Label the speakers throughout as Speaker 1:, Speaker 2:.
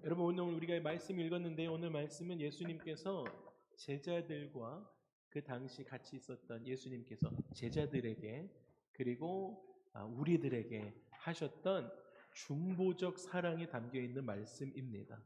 Speaker 1: 여러분, 오늘 우리가 말씀 읽었는데, 오늘 말씀은 예수님께서 제자들과 그 당시 같이 있었던 예수님께서 제자들에게 그리고 우리들에게 하셨던 중보적 사랑이 담겨 있는 말씀입니다.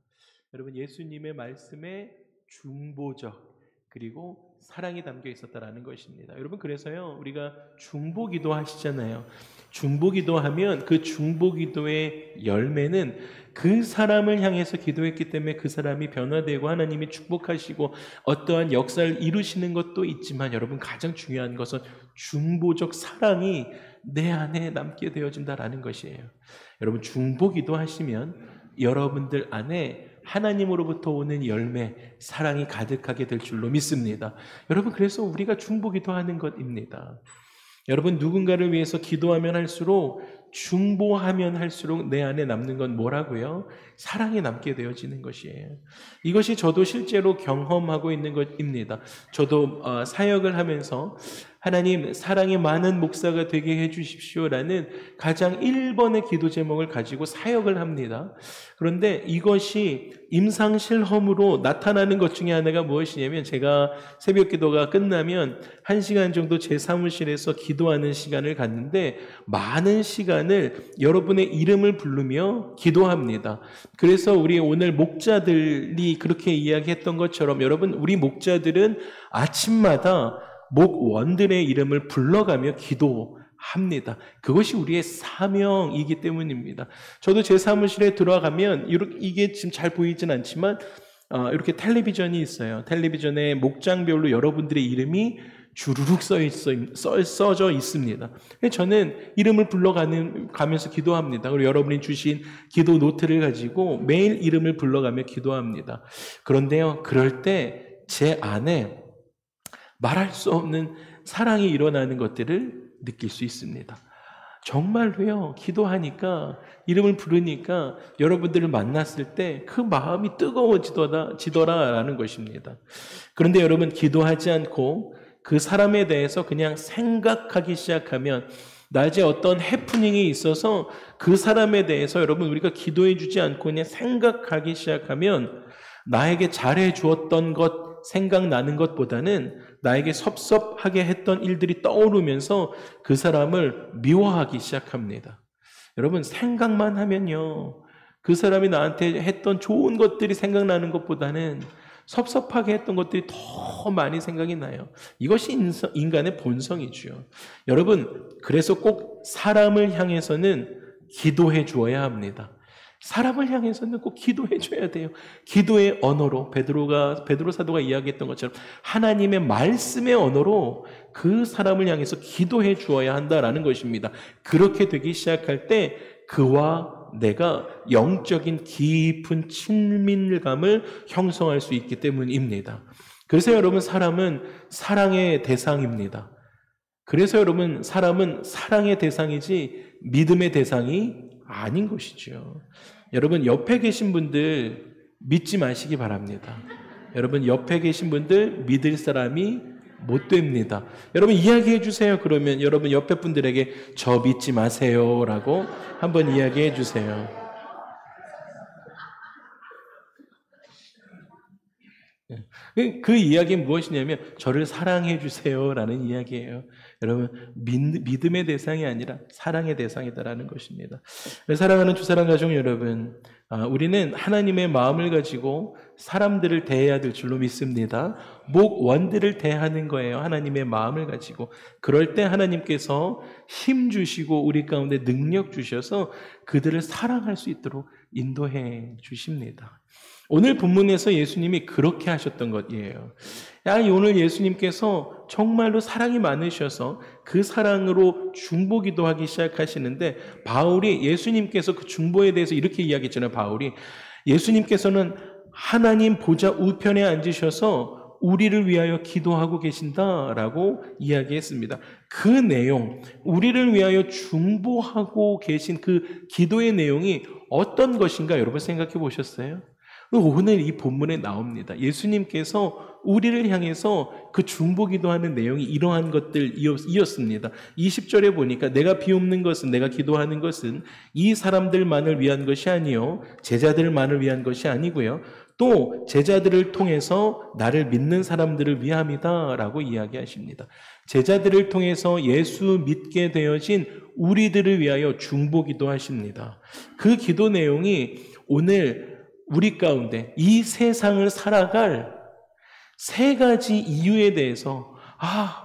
Speaker 1: 여러분, 예수님의 말씀에 중보적 그리고 사랑이 담겨 있었다라는 것입니다. 여러분, 그래서요, 우리가 중보기도 하시잖아요. 중보기도 하면 그 중보기도의 열매는 그 사람을 향해서 기도했기 때문에 그 사람이 변화되고 하나님이 축복하시고 어떠한 역사를 이루시는 것도 있지만, 여러분, 가장 중요한 것은 중보적 사랑이 내 안에 남게 되어진다라는 것이에요. 여러분, 중보기도 하시면 여러분들 안에 하나님으로부터 오는 열매, 사랑이 가득하게 될 줄로 믿습니다. 여러분, 그래서 우리가 중보기도 하는 것입니다. 여러분, 누군가를 위해서 기도하면 할수록, 중보하면 할수록 내 안에 남는 건 뭐라고요? 사랑이 남게 되어지는 것이에요. 이것이 저도 실제로 경험하고 있는 것입니다. 저도 사역을 하면서 하나님, 사랑이 많은 목사가 되게 해주십시오라는 가장 1번의 기도 제목을 가지고 사역을 합니다. 그런데 이것이 임상실험으로 나타나는 것 중에 하나가 무엇이냐면, 제가 새벽 기도가 끝나면 1시간 정도 제 사무실에서 기도하는 시간을 갖는데, 많은 시간을 여러분의 이름을 부르며 기도합니다. 그래서 우리 오늘 목자들이 그렇게 이야기했던 것처럼, 여러분, 우리 목자들은 아침마다 목원들의 이름을 불러가며 기도합니다. 그것이 우리의 사명이기 때문입니다. 저도 제 사무실에 들어가면 이게 지금 잘 보이진 않지만 이렇게 텔레비전이 있어요. 텔레비전에 목장별로 여러분들의 이름이 주르륵 써져 있습니다. 저는 이름을 불러가면서 기도합니다. 그리고 여러분이 주신 기도 노트를 가지고 매일 이름을 불러가며 기도합니다. 그런데요, 그럴 때 제 안에 말할 수 없는 사랑이 일어나는 것들을 느낄 수 있습니다. 정말로요, 기도하니까, 이름을 부르니까 여러분들을 만났을 때 그 마음이 뜨거워지더라라는 것입니다. 그런데 여러분, 기도하지 않고 그 사람에 대해서 그냥 생각하기 시작하면, 낮에 어떤 해프닝이 있어서 그 사람에 대해서 여러분, 우리가 기도해 주지 않고 그냥 생각하기 시작하면, 나에게 잘해 주었던 것 생각나는 것보다는 나에게 섭섭하게 했던 일들이 떠오르면서 그 사람을 미워하기 시작합니다. 여러분, 생각만 하면요, 그 사람이 나한테 했던 좋은 것들이 생각나는 것보다는 섭섭하게 했던 것들이 더 많이 생각이 나요. 이것이 인간의 본성이죠. 여러분, 그래서 꼭 사람을 향해서는 기도해 주어야 합니다. 사람을 향해서는 꼭 기도해 줘야 돼요. 기도의 언어로, 베드로 사도가 이야기했던 것처럼 하나님의 말씀의 언어로 그 사람을 향해서 기도해 주어야 한다라는 것입니다. 그렇게 되기 시작할 때 그와 내가 영적인 깊은 친밀감을 형성할 수 있기 때문입니다. 그래서 여러분, 사람은 사랑의 대상입니다. 그래서 여러분, 사람은 사랑의 대상이지 믿음의 대상이 아닌 것이죠. 여러분, 옆에 계신 분들 믿지 마시기 바랍니다. 여러분, 옆에 계신 분들 믿을 사람이 못 됩니다. 여러분, 이야기해 주세요. 그러면 여러분, 옆에 분들에게 저 믿지 마세요 라고 한번 이야기해 주세요. 그 이야기는 무엇이냐면, 저를 사랑해 주세요 라는 이야기예요. 여러분, 믿음의 대상이 아니라 사랑의 대상이다라는 것입니다. 사랑하는 주사랑 가족 여러분, 우리는 하나님의 마음을 가지고 사람들을 대해야 될 줄로 믿습니다. 목원들을 대하는 거예요. 하나님의 마음을 가지고. 그럴 때 하나님께서 힘 주시고 우리 가운데 능력 주셔서 그들을 사랑할 수 있도록 인도해 주십니다. 오늘 본문에서 예수님이 그렇게 하셨던 것이에요. 오늘 예수님께서 정말로 사랑이 많으셔서 그 사랑으로 중보기도 하기 시작하시는데, 바울이 예수님께서 그 중보에 대해서 이렇게 이야기했잖아요. 바울이 예수님께서는 하나님 보좌 우편에 앉으셔서 우리를 위하여 기도하고 계신다라고 이야기했습니다. 그 내용, 우리를 위하여 중보하고 계신 그 기도의 내용이 어떤 것인가 여러분 생각해 보셨어요? 오늘 이 본문에 나옵니다. 예수님께서 우리를 향해서 그 중보기도하는 내용이 이러한 것들이었습니다. 20절에 보니까 내가 비옵는 것은, 내가 기도하는 것은 이 사람들만을 위한 것이 아니요 제자들만을 위한 것이 아니고요, 또 제자들을 통해서 나를 믿는 사람들을 위함이다 라고 이야기하십니다. 제자들을 통해서 예수 믿게 되어진 우리들을 위하여 중보기도 하십니다. 그 기도 내용이 오늘 우리 가운데 이 세상을 살아갈 세 가지 이유에 대해서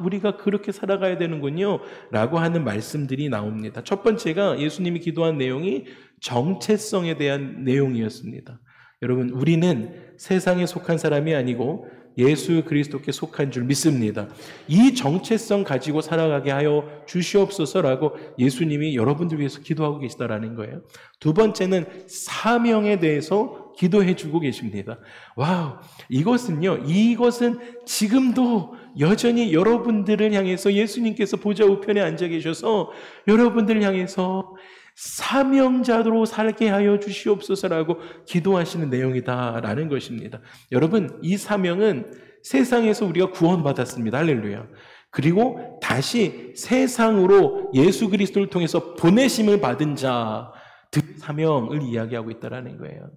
Speaker 1: 우리가 그렇게 살아가야 되는군요 라고 하는 말씀들이 나옵니다. 첫 번째가 예수님이 기도한 내용이 정체성에 대한 내용이었습니다. 여러분, 우리는 세상에 속한 사람이 아니고 예수 그리스도께 속한 줄 믿습니다. 이 정체성 가지고 살아가게 하여 주시옵소서라고 예수님이 여러분들 위해서 기도하고 계시다라는 거예요. 두 번째는 사명에 대해서 기도해 주고 계십니다. 와우, 이것은 지금도 여전히 여러분들을 향해서 예수님께서 보좌 우편에 앉아 계셔서 여러분들을 향해서 사명자로 살게 하여 주시옵소서라고 기도하시는 내용이다라는 것입니다. 여러분, 이 사명은 세상에서 우리가 구원받았습니다. 할렐루야. 그리고 다시 세상으로 예수 그리스도를 통해서 보내심을 받은 자들의 사명을 이야기하고 있다는 거예요.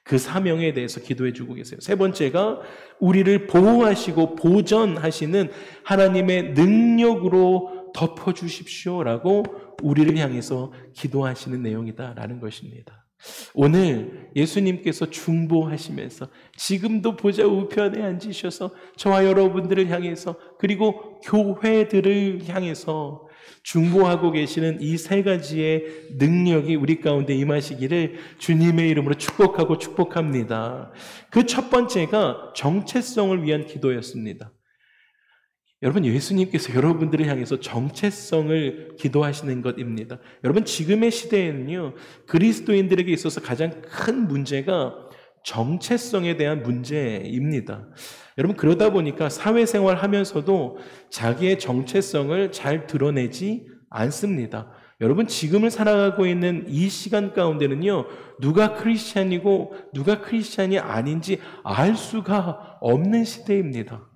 Speaker 1: 그 사명에 대해서 기도해 주고 계세요. 세 번째가 우리를 보호하시고 보전하시는 하나님의 능력으로 덮어주십시오라고 우리를 향해서 기도하시는 내용이다라는 것입니다. 오늘 예수님께서 중보하시면서 지금도 보좌 우편에 앉으셔서 저와 여러분들을 향해서, 그리고 교회들을 향해서 중보하고 계시는 이 세 가지의 능력이 우리 가운데 임하시기를 주님의 이름으로 축복하고 축복합니다. 그 첫 번째가 정체성을 위한 기도였습니다. 여러분, 예수님께서 여러분들을 향해서 정체성을 기도하시는 것입니다. 여러분, 지금의 시대에는요, 그리스도인들에게 있어서 가장 큰 문제가 정체성에 대한 문제입니다. 여러분, 그러다 보니까 사회생활 하면서도 자기의 정체성을 잘 드러내지 않습니다. 여러분, 지금을 살아가고 있는 이 시간 가운데는요, 누가 크리스찬이고 누가 크리스찬이 아닌지 알 수가 없는 시대입니다.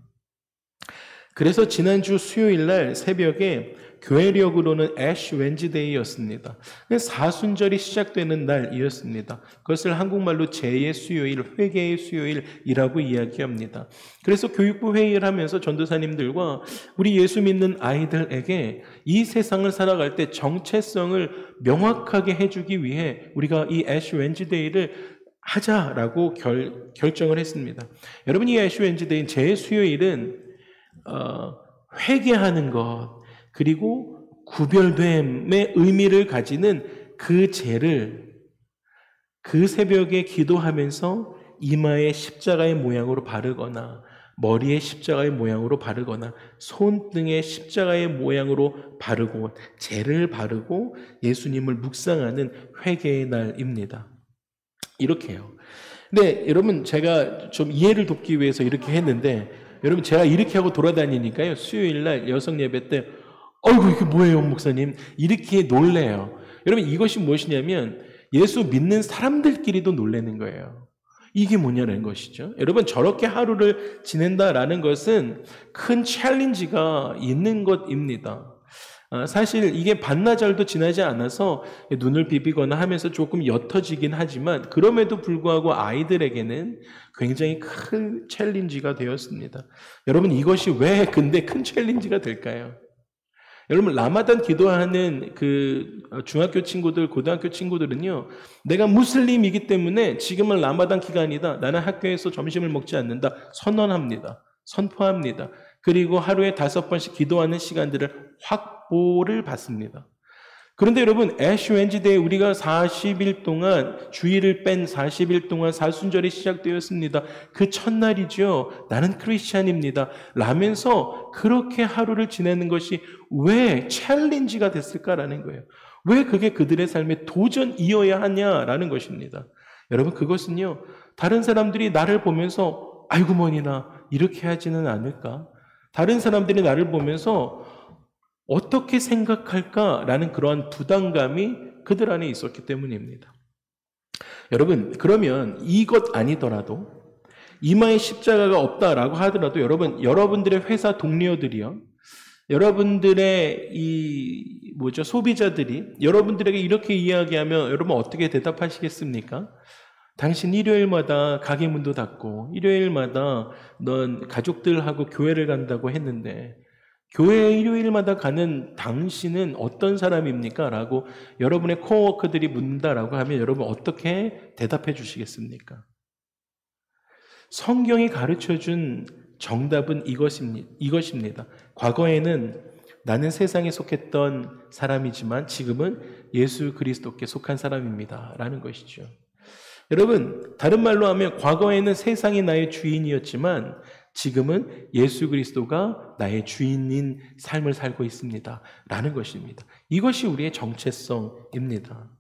Speaker 1: 그래서 지난주 수요일 날 새벽에 교회력으로는 애쉬 웬즈데이였습니다. 사순절이 시작되는 날이었습니다. 그것을 한국말로 제의 수요일, 회개의 수요일이라고 이야기합니다. 그래서 교육부 회의를 하면서 전도사님들과 우리 예수 믿는 아이들에게 이 세상을 살아갈 때 정체성을 명확하게 해주기 위해 우리가 이 애쉬 웬즈데이를 하자라고 결정을 했습니다. 여러분, 이 애쉬 웬즈데이, 제의 수요일은 회개하는 것, 그리고 구별됨의 의미를 가지는 그 죄를 그 새벽에 기도하면서 이마에 십자가의 모양으로 바르거나 머리에 십자가의 모양으로 바르거나 손등에 십자가의 모양으로 바르고 죄를 바르고 예수님을 묵상하는 회개의 날입니다. 이렇게요. 근데 여러분, 제가 좀 이해를 돕기 위해서 이렇게 했는데, 여러분, 제가 이렇게 하고 돌아다니니까요, 수요일날 여성 예배 때 어이구, 이게 뭐예요, 목사님? 이렇게 놀래요. 여러분, 이것이 무엇이냐면 예수 믿는 사람들끼리도 놀라는 거예요. 이게 뭐냐는 것이죠. 여러분, 저렇게 하루를 지낸다라는 것은 큰 챌린지가 있는 것입니다. 사실 이게 반나절도 지나지 않아서 눈을 비비거나 하면서 조금 옅어지긴 하지만 그럼에도 불구하고 아이들에게는 굉장히 큰 챌린지가 되었습니다. 여러분, 이것이 왜 근데 큰 챌린지가 될까요? 여러분, 라마단 기도하는 그 중학교 친구들, 고등학교 친구들은요, 내가 무슬림이기 때문에 지금은 라마단 기간이다, 나는 학교에서 점심을 먹지 않는다 선언합니다. 선포합니다. 그리고 하루에 5번씩 기도하는 시간들을 확보를 받습니다. 그런데 여러분, 애쉬 웬즈데이 우리가 40일 동안, 주일을 뺀 40일 동안 사순절이 시작되었습니다. 그 첫날이죠. 나는 크리스찬입니다 라면서 그렇게 하루를 지내는 것이 왜 챌린지가 됐을까라는 거예요. 왜 그게 그들의 삶의 도전이어야 하냐라는 것입니다. 여러분, 그것은요, 다른 사람들이 나를 보면서 아이고 머니나 이렇게 하지는 않을까? 다른 사람들이 나를 보면서 어떻게 생각할까라는 그러한 부담감이 그들 안에 있었기 때문입니다. 여러분, 그러면 이것 아니더라도 이마에 십자가가 없다라고 하더라도 여러분들의 회사 동료들이요, 여러분들의 소비자들이 여러분들에게 이렇게 이야기하면 여러분 어떻게 대답하시겠습니까? 당신 일요일마다 가게 문도 닫고 일요일마다 넌 가족들하고 교회를 간다고 했는데 교회에 일요일마다 가는 당신은 어떤 사람입니까? 라고 여러분의 코워커들이 묻는다라고 하면 여러분 어떻게 대답해 주시겠습니까? 성경이 가르쳐준 정답은 이것입니다. 과거에는 나는 세상에 속했던 사람이지만 지금은 예수 그리스도께 속한 사람입니다. 라는 것이죠. 여러분, 다른 말로 하면 과거에는 세상이 나의 주인이었지만 지금은 예수 그리스도가 나의 주인인 삶을 살고 있습니다. 라는 것입니다. 이것이 우리의 정체성입니다.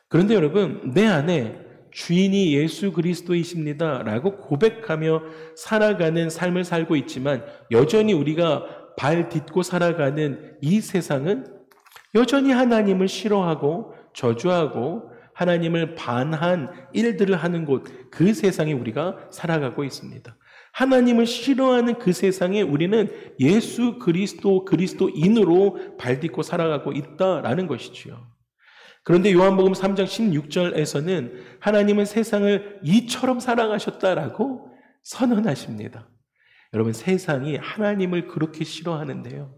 Speaker 1: 그런데 여러분, 내 안에 주인이 예수 그리스도이십니다 라고 고백하며 살아가는 삶을 살고 있지만 여전히 우리가 발 딛고 살아가는 이 세상은 여전히 하나님을 싫어하고 저주하고 하나님을 반한 일들을 하는 곳, 그 세상에 우리가 살아가고 있습니다. 하나님을 싫어하는 그 세상에 우리는 예수 그리스도인으로 발 딛고 살아가고 있다라는 것이지요. 그런데 요한복음 3장 16절에서는 하나님은 세상을 이처럼 사랑하셨다라고 선언하십니다. 여러분, 세상이 하나님을 그렇게 싫어하는데요,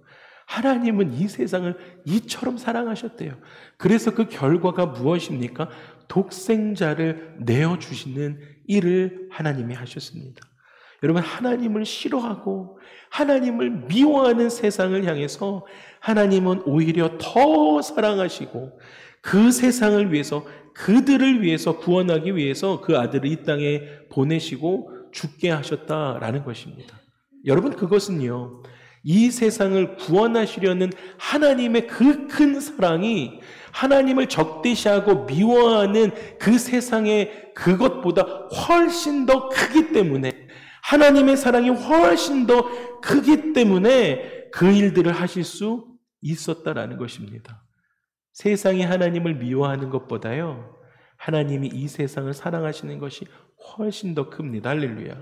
Speaker 1: 하나님은 이 세상을 이처럼 사랑하셨대요. 그래서 그 결과가 무엇입니까? 독생자를 내어주시는 일을 하나님이 하셨습니다. 여러분, 하나님을 싫어하고 하나님을 미워하는 세상을 향해서 하나님은 오히려 더 사랑하시고 그 세상을 위해서, 그들을 위해서 구원하기 위해서 그 아들을 이 땅에 보내시고 죽게 하셨다라는 것입니다. 여러분, 그것은요, 이 세상을 구원하시려는 하나님의 그 큰 사랑이 하나님을 적대시하고 미워하는 그 세상의 그것보다 훨씬 더 크기 때문에, 하나님의 사랑이 훨씬 더 크기 때문에 그 일들을 하실 수 있었다라는 것입니다. 세상이 하나님을 미워하는 것보다요, 하나님이 이 세상을 사랑하시는 것이 훨씬 더 큽니다. 할렐루야.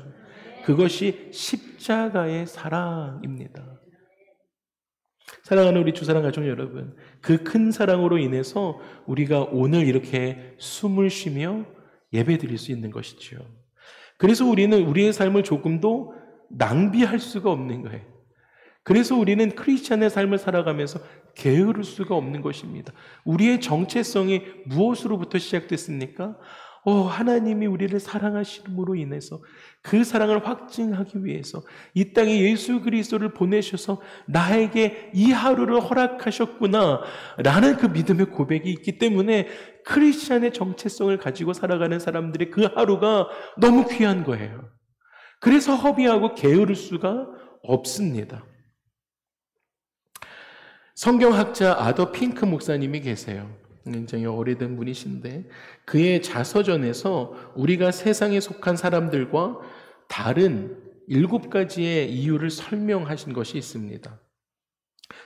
Speaker 1: 그것이 십자가의 사랑입니다. 사랑하는 우리 주사랑 가족 여러분, 그 큰 사랑으로 인해서 우리가 오늘 이렇게 숨을 쉬며 예배드릴 수 있는 것이죠. 그래서 우리는 우리의 삶을 조금도 낭비할 수가 없는 거예요. 그래서 우리는 크리스찬의 삶을 살아가면서 게으를 수가 없는 것입니다. 우리의 정체성이 무엇으로부터 시작됐습니까? 하나님이 우리를 사랑하심으로 인해서 그 사랑을 확증하기 위해서 이 땅에 예수 그리스도를 보내셔서 나에게 이 하루를 허락하셨구나 라는 그 믿음의 고백이 있기 때문에 크리스찬의 정체성을 가지고 살아가는 사람들의 그 하루가 너무 귀한 거예요. 그래서 허비하고 게으를 수가 없습니다. 성경학자 아더 핑크 목사님이 계세요. 굉장히 오래된 분이신데 그의 자서전에서 우리가 세상에 속한 사람들과 다른 7가지의 이유를 설명하신 것이 있습니다.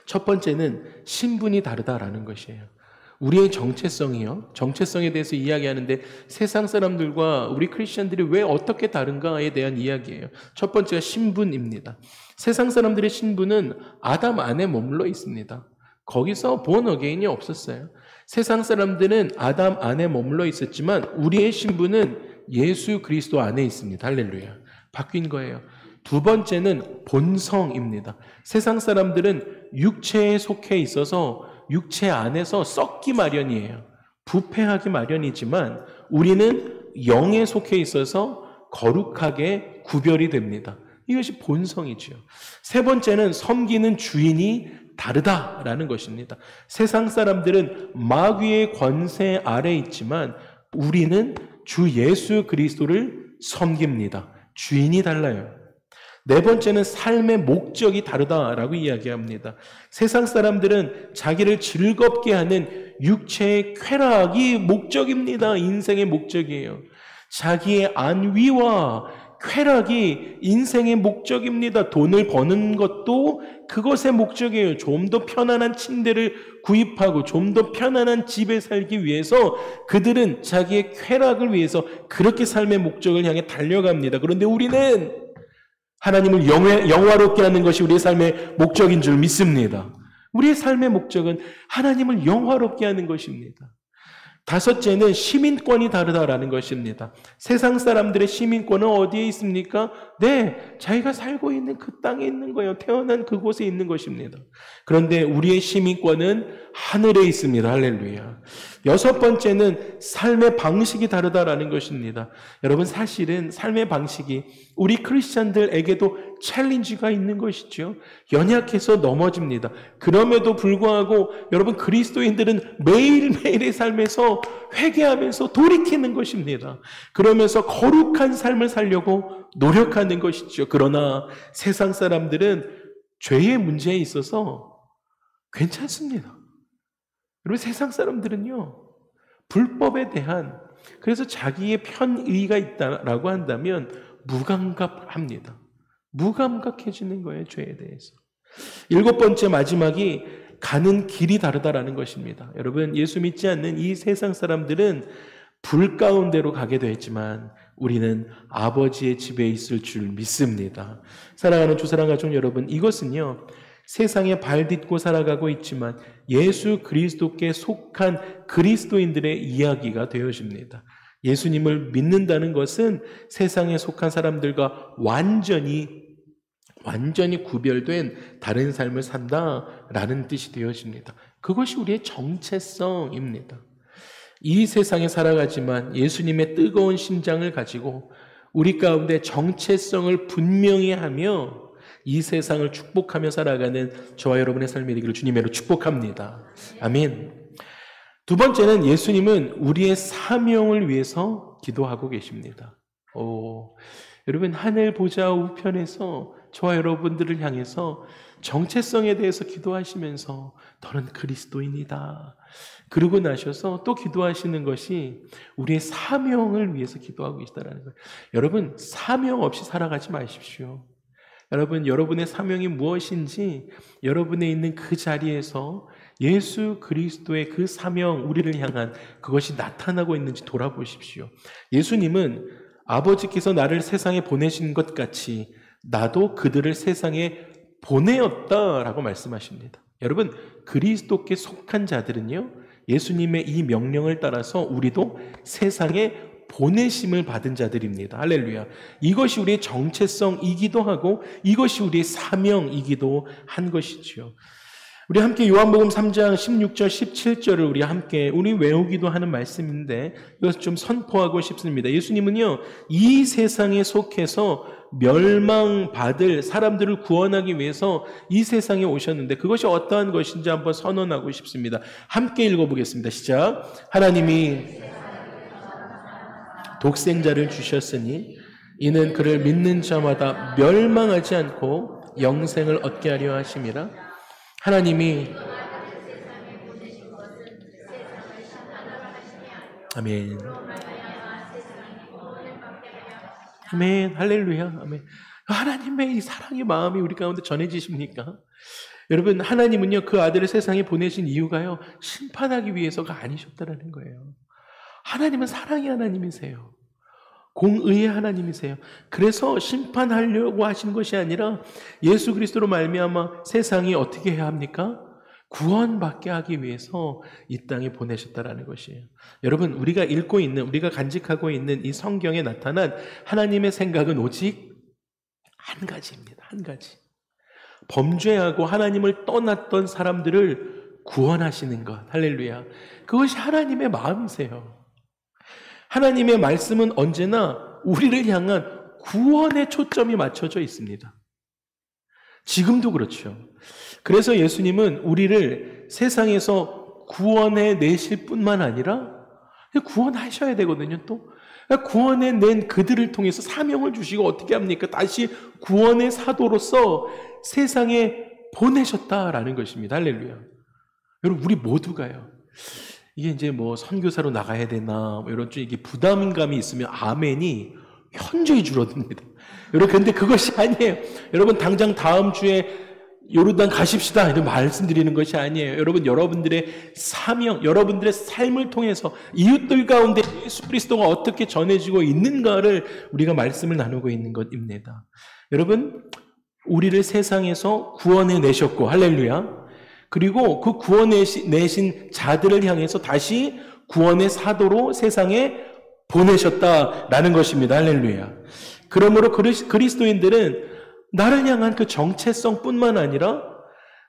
Speaker 1: 첫 번째는 신분이 다르다라는 것이에요. 우리의 정체성에 대해서 이야기하는데 세상 사람들과 우리 크리스천들이 왜 어떻게 다른가에 대한 이야기예요. 첫 번째가 신분입니다. 세상 사람들의 신분은 아담 안에 머물러 있습니다. 거기서 본 어게인이 없었어요. 세상 사람들은 아담 안에 머물러 있었지만 우리의 신분은 예수 그리스도 안에 있습니다. 할렐루야. 바뀐 거예요. 두 번째는 본성입니다. 세상 사람들은 육체에 속해 있어서 육체 안에서 썩기 마련이에요. 부패하기 마련이지만 우리는 영에 속해 있어서 거룩하게 구별이 됩니다. 이것이 본성이죠. 세 번째는 섬기는 주인이 다르다라는 것입니다. 세상 사람들은 마귀의 권세 아래 있지만 우리는 주 예수 그리스도를 섬깁니다. 주인이 달라요. 네 번째는 삶의 목적이 다르다라고 이야기합니다. 세상 사람들은 자기를 즐겁게 하는 육체의 쾌락이 목적입니다. 인생의 목적이에요. 자기의 안위와 쾌락이 인생의 목적입니다. 돈을 버는 것도 그것의 목적이에요. 좀 더 편안한 침대를 구입하고 좀 더 편안한 집에 살기 위해서 그들은 자기의 쾌락을 위해서 그렇게 삶의 목적을 향해 달려갑니다. 그런데 우리는 하나님을 영화롭게 하는 것이 우리의 삶의 목적인 줄 믿습니다. 우리의 삶의 목적은 하나님을 영화롭게 하는 것입니다. 다섯째는 시민권이 다르다라는 것입니다. 세상 사람들의 시민권은 어디에 있습니까? 네, 자기가 살고 있는 그 땅에 있는 거예요. 태어난 그곳에 있는 것입니다. 그런데 우리의 시민권은 하늘에 있습니다. 할렐루야. 여섯 번째는 삶의 방식이 다르다라는 것입니다. 여러분, 사실은 삶의 방식이 우리 크리스찬들에게도 챌린지가 있는 것이죠. 연약해서 넘어집니다. 그럼에도 불구하고 여러분, 그리스도인들은 매일매일의 삶에서 회개하면서 돌이키는 것입니다. 그러면서 거룩한 삶을 살려고 노력하는 것이죠. 그러나 세상 사람들은 죄의 문제에 있어서 괜찮습니다. 여러분, 세상 사람들은요, 불법에 대한, 그래서 자기의 편의가 있다라고 한다면 무감각합니다. 무감각해지는 거예요, 죄에 대해서. 일곱 번째, 마지막이 가는 길이 다르다라는 것입니다. 여러분, 예수 믿지 않는 이 세상 사람들은 불 가운데로 가게 되었지만 우리는 아버지의 집에 있을 줄 믿습니다. 사랑하는 주사랑 가족 여러분, 이것은요, 세상에 발 딛고 살아가고 있지만 예수 그리스도께 속한 그리스도인들의 이야기가 되어집니다. 예수님을 믿는다는 것은 세상에 속한 사람들과 완전히 구별된 다른 삶을 산다라는 뜻이 되어집니다. 그것이 우리의 정체성입니다. 이 세상에 살아가지만 예수님의 뜨거운 심장을 가지고 우리 가운데 정체성을 분명히 하며 이 세상을 축복하며 살아가는 저와 여러분의 삶이 되기를 주님으로 축복합니다. 아멘. 두 번째는 예수님은 우리의 사명을 위해서 기도하고 계십니다. 여러분, 하늘 보좌 우편에서 저와 여러분들을 향해서 정체성에 대해서 기도하시면서 너는 그리스도인이다. 그러고 나셔서 또 기도하시는 것이 우리의 사명을 위해서 기도하고 계시다는 거예요. 여러분, 사명 없이 살아가지 마십시오. 여러분, 여러분의 사명이 무엇인지 여러분의 있는 그 자리에서 예수 그리스도의 그 사명, 우리를 향한 그것이 나타나고 있는지 돌아보십시오. 예수님은 아버지께서 나를 세상에 보내신 것 같이 나도 그들을 세상에 보내었다라고 말씀하십니다. 여러분, 그리스도께 속한 자들은요, 예수님의 이 명령을 따라서 우리도 세상에 보내심을 받은 자들입니다. 할렐루야. 이것이 우리의 정체성이기도 하고 이것이 우리의 사명이기도 한 것이죠. 우리 함께 요한복음 3장 16절 17절을 우리 외우기도 하는 말씀인데 이것을 좀 선포하고 싶습니다. 예수님은요, 이 세상에 속해서 멸망받을 사람들을 구원하기 위해서 이 세상에 오셨는데 그것이 어떠한 것인지 한번 선언하고 싶습니다. 함께 읽어보겠습니다. 시작. 하나님이 독생자를 주셨으니 이는 그를 믿는 자마다 멸망하지 않고 영생을 얻게 하려 하심이라. 하나님이 아멘. 아멘. 할렐루야. 아멘. 하나님의 이 사랑의 마음이 우리 가운데 전해지십니까? 여러분, 하나님은요, 그 아들을 세상에 보내신 이유가요, 심판하기 위해서가 아니셨다라는 거예요. 하나님은 사랑의 하나님이세요. 공의의 하나님이세요. 그래서 심판하려고 하신 것이 아니라 예수 그리스도로 말미암아 세상이 어떻게 해야 합니까? 구원받게 하기 위해서 이 땅에 보내셨다라는 것이에요. 여러분, 우리가 읽고 있는, 우리가 간직하고 있는 이 성경에 나타난 하나님의 생각은 오직 한 가지입니다. 한 가지. 범죄하고 하나님을 떠났던 사람들을 구원하시는 것. 할렐루야. 그것이 하나님의 마음이세요. 하나님의 말씀은 언제나 우리를 향한 구원의 초점이 맞춰져 있습니다. 지금도 그렇죠. 그래서 예수님은 우리를 세상에서 구원해 내실 뿐만 아니라 구원하셔야 되거든요. 또 구원해 낸 그들을 통해서 사명을 주시고 어떻게 합니까? 다시 구원의 사도로서 세상에 보내셨다라는 것입니다. 할렐루야. 여러분, 우리 모두가요, 이게 이제 뭐 선교사로 나가야 되나 뭐 이런 좀 이게 부담감이 있으면 아멘이 현저히 줄어듭니다. 여러분, 근데 그것이 아니에요. 여러분, 당장 다음 주에 요르단 가십시다 이런 말씀드리는 것이 아니에요. 여러분, 여러분들의 사명, 여러분들의 삶을 통해서 이웃들 가운데 예수 그리스도가 어떻게 전해지고 있는가를 우리가 말씀을 나누고 있는 것입니다. 여러분, 우리를 세상에서 구원해 내셨고, 할렐루야. 그리고 그 구원해 내신 자들을 향해서 다시 구원의 사도로 세상에 보내셨다라는 것입니다. 할렐루야. 그러므로 그리스도인들은 나를 향한 그 정체성뿐만 아니라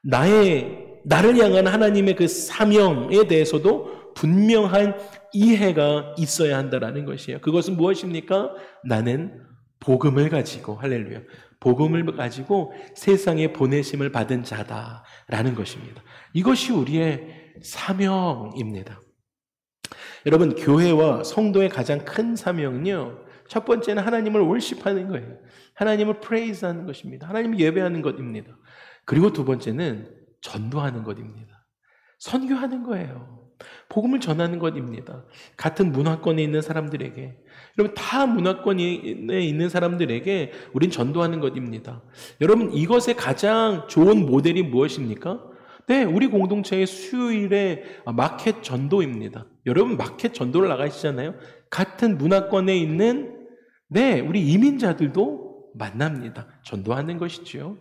Speaker 1: 나를 향한 하나님의 그 사명에 대해서도 분명한 이해가 있어야 한다라는 것이에요. 그것은 무엇입니까? 나는 복음을 가지고, 할렐루야, 복음을 가지고 세상에 보내심을 받은 자다라는 것입니다. 이것이 우리의 사명입니다. 여러분, 교회와 성도의 가장 큰 사명은요, 첫 번째는 하나님을 월십하는 거예요. 하나님을 프레이즈하는 것입니다. 하나님을 예배하는 것입니다. 그리고 두 번째는 전도하는 것입니다. 선교하는 거예요. 복음을 전하는 것입니다. 같은 문화권에 있는 사람들에게, 여러분, 타 문화권에 있는 사람들에게 우린 전도하는 것입니다. 여러분, 이것의 가장 좋은 모델이 무엇입니까? 네, 우리 공동체의 수요일의 마켓 전도입니다. 여러분, 마켓 전도를 나가시잖아요. 같은 문화권에 있는 우리 이민자들도 만납니다. 전도하는 것이지요.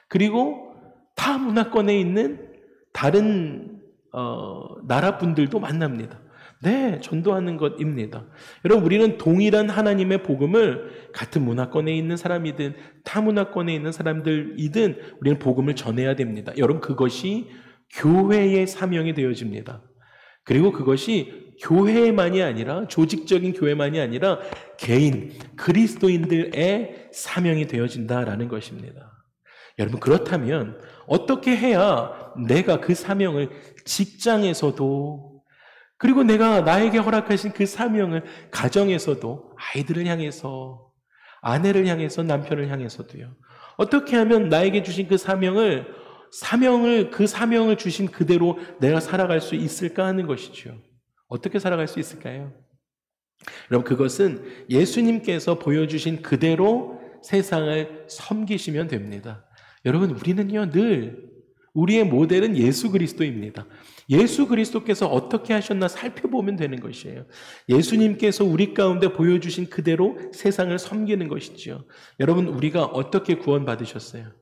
Speaker 1: 그리고 타 문화권에 있는 다른 나라 분들도 만납니다. 전도하는 것입니다. 여러분, 우리는 동일한 하나님의 복음을 같은 문화권에 있는 사람이든 타 문화권에 있는 사람들이든 우리는 복음을 전해야 됩니다. 여러분, 그것이 교회의 사명이 되어집니다. 그리고 그것이 교회만이 아니라, 조직적인 교회만이 아니라 개인 그리스도인들의 사명이 되어진다라는 것입니다. 여러분, 그렇다면 어떻게 해야 내가 그 사명을 직장에서도, 그리고 내가 나에게 허락하신 그 사명을 가정에서도, 아이들을 향해서, 아내를 향해서, 남편을 향해서도요, 어떻게 하면 나에게 주신 그 사명을 주신 그대로 내가 살아갈 수 있을까 하는 것이죠. 어떻게 살아갈 수 있을까요? 여러분, 그것은 예수님께서 보여주신 그대로 세상을 섬기시면 됩니다. 여러분, 우리는요, 늘 우리의 모델은 예수 그리스도입니다. 예수 그리스도께서 어떻게 하셨나 살펴보면 되는 것이에요. 예수님께서 우리 가운데 보여주신 그대로 세상을 섬기는 것이죠. 여러분, 우리가 어떻게 구원받으셨어요?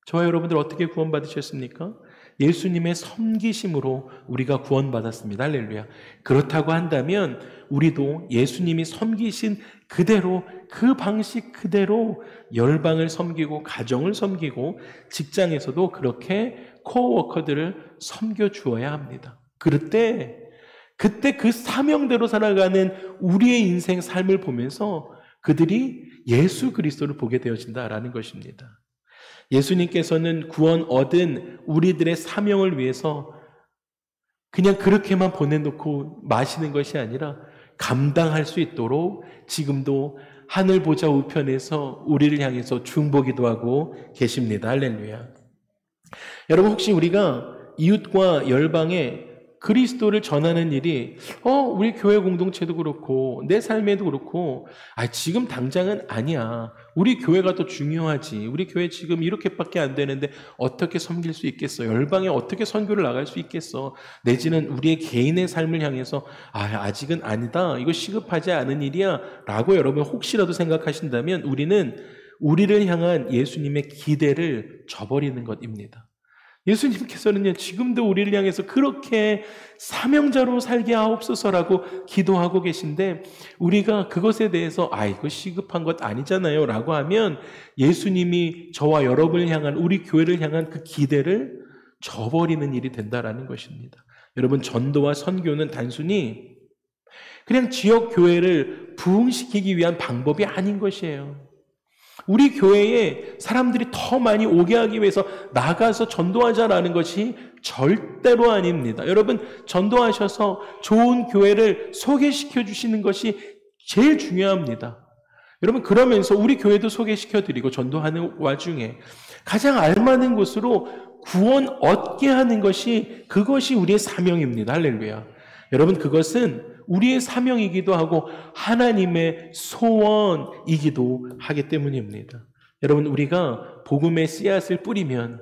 Speaker 1: 저와 여러분들 어떻게 구원받으셨습니까? 예수님의 섬기심으로 우리가 구원받았습니다. 할렐루야. 그렇다고 한다면 우리도 예수님이 섬기신 그대로, 그 방식 그대로 열방을 섬기고, 가정을 섬기고, 직장에서도 그렇게 코워커들을 섬겨주어야 합니다. 그때 그 사명대로 살아가는 우리의 인생 삶을 보면서 그들이 예수 그리스도를 보게 되어진다라는 것입니다. 예수님께서는 구원 얻은 우리들의 사명을 위해서 그냥 그렇게만 보내놓고 마시는 것이 아니라 감당할 수 있도록 지금도 하늘 보좌 우편에서 우리를 향해서 중보기도 하고 계십니다. 할렐루야. 여러분, 혹시 우리가 이웃과 열방에 그리스도를 전하는 일이 우리 교회 공동체도 그렇고 내 삶에도 그렇고 지금 당장은 아니야. 우리 교회가 더 중요하지. 우리 교회 지금 이렇게밖에 안 되는데 어떻게 섬길 수 있겠어? 열방에 어떻게 선교를 나갈 수 있겠어? 내지는 우리의 개인의 삶을 향해서 아직은 아니다. 이거 시급하지 않은 일이야. 라고 여러분 혹시라도 생각하신다면 우리는 우리를 향한 예수님의 기대를 저버리는 것입니다. 예수님께서는요, 지금도 우리를 향해서 그렇게 사명자로 살게 하옵소서라고 기도하고 계신데, 우리가 그것에 대해서 이거 시급한 것 아니잖아요 라고 하면 예수님이 저와 여러분을 향한, 우리 교회를 향한 그 기대를 저버리는 일이 된다라는 것입니다. 여러분, 전도와 선교는 단순히 그냥 지역 교회를 부흥시키기 위한 방법이 아닌 것이에요. 우리 교회에 사람들이 더 많이 오게 하기 위해서 나가서 전도하자라는 것이 절대로 아닙니다. 여러분, 전도하셔서 좋은 교회를 소개시켜 주시는 것이 제일 중요합니다. 여러분, 그러면서 우리 교회도 소개시켜 드리고 전도하는 와중에 가장 알맞은 곳으로 구원 얻게 하는 것이, 그것이 우리의 사명입니다. 할렐루야. 여러분, 그것은 우리의 사명이기도 하고 하나님의 소원이기도 하기 때문입니다. 여러분, 우리가 복음의 씨앗을 뿌리면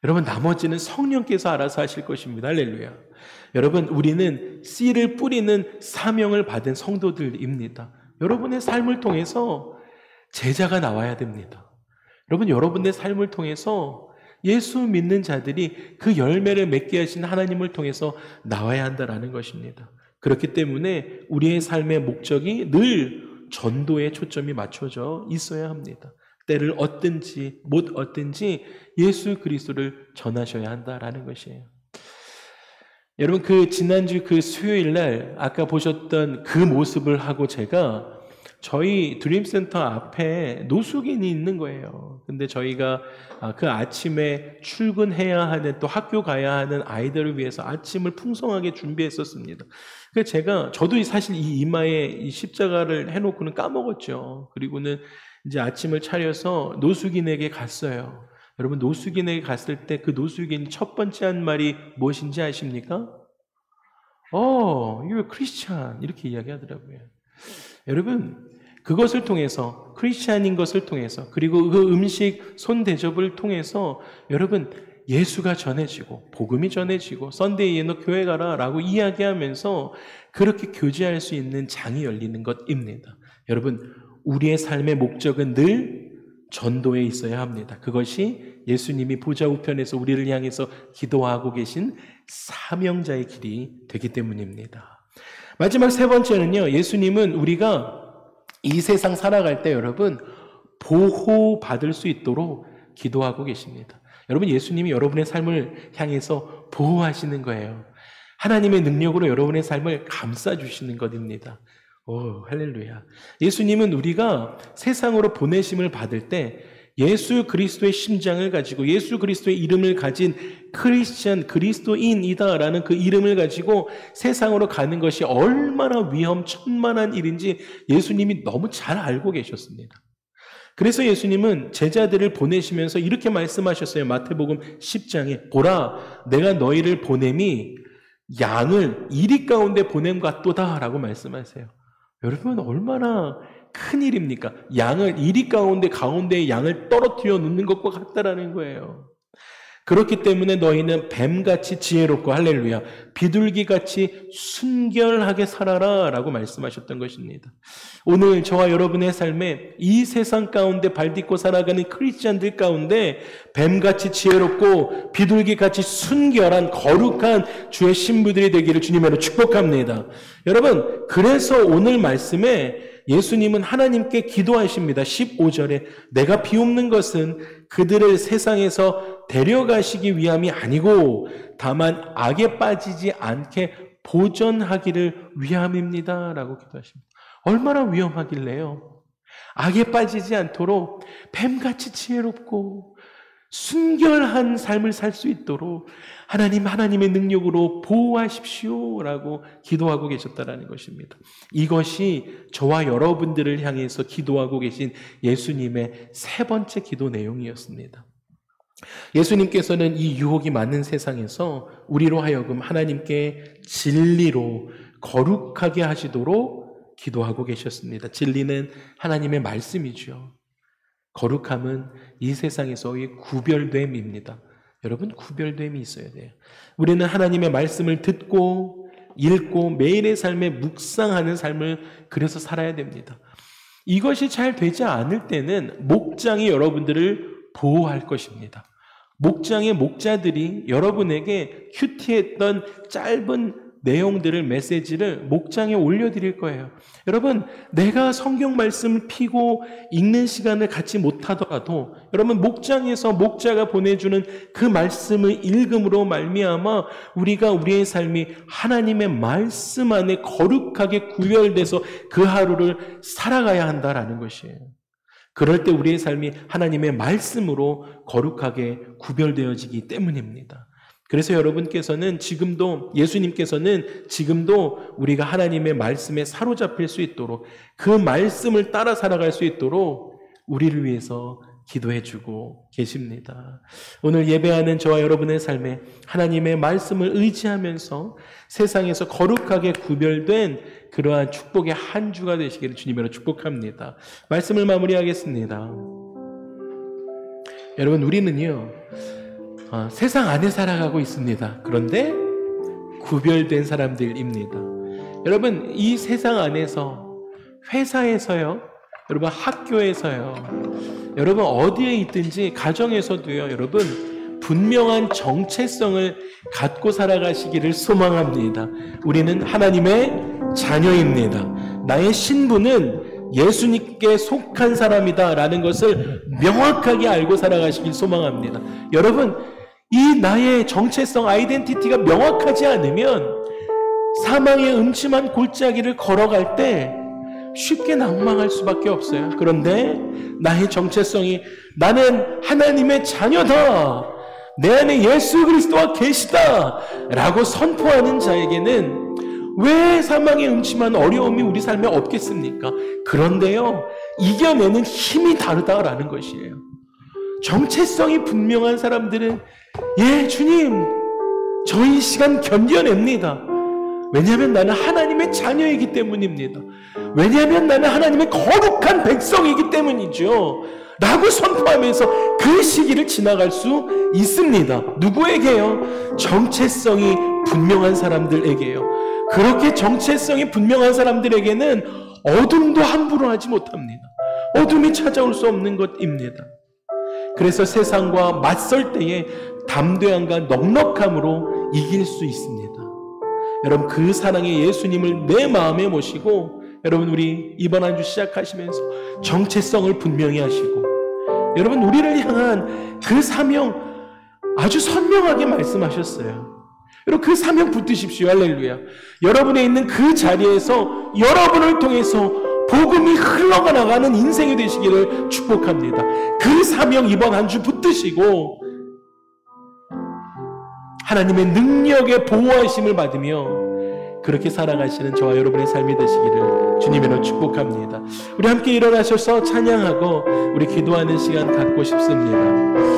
Speaker 1: 여러분, 나머지는 성령께서 알아서 하실 것입니다. 할렐루야. 여러분, 우리는 씨를 뿌리는 사명을 받은 성도들입니다. 여러분의 삶을 통해서 제자가 나와야 됩니다. 여러분, 여러분의 삶을 통해서 예수 믿는 자들이 그 열매를 맺게 하신 하나님을 통해서 나와야 한다라는 것입니다. 그렇기 때문에 우리의 삶의 목적이 늘 전도에 초점이 맞춰져 있어야 합니다. 때를 얻든지 못 얻든지 예수 그리스도를 전하셔야 한다라는 것이에요. 여러분, 그 지난주 그 수요일 날 아까 보셨던 그 모습을 하고 제가 저희 드림센터 앞에 노숙인이 있는 거예요. 근데 저희가 그 아침에 출근해야 하는, 또 학교 가야 하는 아이들을 위해서 아침을 풍성하게 준비했었습니다. 그래서 저도 사실 이 이마에 이 십자가를 해놓고는 까먹었죠. 그리고는 이제 아침을 차려서 노숙인에게 갔어요. 여러분, 노숙인에게 갔을 때 그 노숙인 첫 번째 한 말이 무엇인지 아십니까? You're a Christian. 이렇게 이야기하더라고요. 여러분, 그것을 통해서, 크리스찬인 것을 통해서, 그리고 그 음식 손 대접을 통해서 여러분, 예수가 전해지고 복음이 전해지고 썬데이에 너 교회 가라 라고 이야기하면서 그렇게 교제할 수 있는 장이 열리는 것입니다. 여러분, 우리의 삶의 목적은 늘 전도에 있어야 합니다. 그것이 예수님이 보좌 우편에서 우리를 향해서 기도하고 계신 사명자의 길이 되기 때문입니다. 마지막 세 번째는요, 예수님은 우리가 이 세상 살아갈 때 여러분 보호받을 수 있도록 기도하고 계십니다. 여러분, 예수님이 여러분의 삶을 향해서 보호하시는 거예요. 하나님의 능력으로 여러분의 삶을 감싸주시는 것입니다. 오, 할렐루야. 예수님은 우리가 세상으로 보내심을 받을 때 예수 그리스도의 심장을 가지고 예수 그리스도의 이름을 가진 크리스천, 그리스도인이다라는 그 이름을 가지고 세상으로 가는 것이 얼마나 위험천만한 일인지 예수님이 너무 잘 알고 계셨습니다. 그래서 예수님은 제자들을 보내시면서 이렇게 말씀하셨어요. 마태복음 10장에 보라, 내가 너희를 보냄이 양을 이리 가운데 보냄 같도다 라고 말씀하세요. 여러분, 얼마나 큰 일입니까? 양을 이리 가운데에 양을 떨어뜨려 놓는 것과 같다라는 거예요. 그렇기 때문에 너희는 뱀같이 지혜롭고, 할렐루야, 비둘기같이 순결하게 살아라 라고 말씀하셨던 것입니다. 오늘 저와 여러분의 삶에 이 세상 가운데 발딛고 살아가는 크리스찬들 가운데 뱀같이 지혜롭고 비둘기같이 순결한 거룩한 주의 신부들이 되기를 주님으로 축복합니다. 여러분, 그래서 오늘 말씀에 예수님은 하나님께 기도하십니다. 15절에 내가 비옵는 것은 그들을 세상에서 데려가시기 위함이 아니고 다만 악에 빠지지 않게 보전하기를 위함입니다 라고 기도하십니다. 얼마나 위험하길래요? 악에 빠지지 않도록 뱀같이 지혜롭고 순결한 삶을 살 수 있도록 하나님의 능력으로 보호하십시오 라고 기도하고 계셨다는 것입니다. 이것이 저와 여러분들을 향해서 기도하고 계신 예수님의 세 번째 기도 내용이었습니다. 예수님께서는 이 유혹이 많은 세상에서 우리로 하여금 하나님께 진리로 거룩하게 하시도록 기도하고 계셨습니다. 진리는 하나님의 말씀이죠. 거룩함은 이 세상에서의 구별됨입니다. 여러분, 구별됨이 있어야 돼요. 우리는 하나님의 말씀을 듣고 읽고 매일의 삶에 묵상하는 삶을 그래서 살아야 됩니다. 이것이 잘 되지 않을 때는 목장이 여러분들을 보호할 것입니다. 목장의 목자들이 여러분에게 큐티했던 짧은 내용들을, 메시지를 목장에 올려드릴 거예요. 여러분, 내가 성경 말씀을 피고 읽는 시간을 갖지 못하더라도 여러분, 목장에서 목자가 보내주는 그 말씀을 읽음으로 말미암아 우리가 우리의 삶이 하나님의 말씀 안에 거룩하게 구별돼서 그 하루를 살아가야 한다라는 것이에요. 그럴 때 우리의 삶이 하나님의 말씀으로 거룩하게 구별되어지기 때문입니다. 그래서 여러분께서는 예수님께서는 지금도 우리가 하나님의 말씀에 사로잡힐 수 있도록, 그 말씀을 따라 살아갈 수 있도록 우리를 위해서 기도해주고 계십니다. 오늘 예배하는 저와 여러분의 삶에 하나님의 말씀을 의지하면서 세상에서 거룩하게 구별된 그러한 축복의 한 주가 되시기를 주님으로 축복합니다. 말씀을 마무리하겠습니다. 여러분, 우리는요 세상 안에 살아가고 있습니다. 그런데 구별된 사람들입니다. 여러분, 이 세상 안에서, 회사에서요, 여러분 학교에서요, 여러분 어디에 있든지 가정에서도요, 여러분 분명한 정체성을 갖고 살아가시기를 소망합니다. 우리는 하나님의 자녀입니다. 나의 신분은 예수님께 속한 사람이다 라는 것을 명확하게 알고 살아가시길 소망합니다. 여러분, 이 나의 정체성, 아이덴티티가 명확하지 않으면 사망의 음침한 골짜기를 걸어갈 때 쉽게 낭망할 수밖에 없어요. 그런데 나의 정체성이 나는 하나님의 자녀다, 내 안에 예수 그리스도가 계시다 라고 선포하는 자에게는 왜 사망의 음침한 어려움이 우리 삶에 없겠습니까? 그런데요, 이겨내는 힘이 다르다라는 것이에요. 정체성이 분명한 사람들은 예, 주님, 저 이 시간 견뎌냅니다. 왜냐하면 나는 하나님의 자녀이기 때문입니다. 왜냐하면 나는 하나님의 거룩한 백성이기 때문이죠 라고 선포하면서 그 시기를 지나갈 수 있습니다. 누구에게요? 정체성이 분명한 사람들에게요. 그렇게 정체성이 분명한 사람들에게는 어둠도 함부로 하지 못합니다. 어둠이 찾아올 수 없는 것입니다. 그래서 세상과 맞설 때에 담대함과 넉넉함으로 이길 수 있습니다. 여러분, 그 사랑의 예수님을 내 마음에 모시고 여러분, 우리 이번 한 주 시작하시면서 정체성을 분명히 하시고, 여러분, 우리를 향한 그 사명 아주 선명하게 말씀하셨어요. 여러분, 그 사명 붙드십시오. 할렐루야. 여러분의 있는 그 자리에서 여러분을 통해서 복음이 흘러가 나가는 인생이 되시기를 축복합니다. 그 사명 이번 한 주 붙드시고 하나님의 능력의 보호하심을 받으며 그렇게 살아가시는 저와 여러분의 삶이 되시기를 주님으로 축복합니다. 우리 함께 일어나셔서 찬양하고 우리 기도하는 시간 갖고 싶습니다.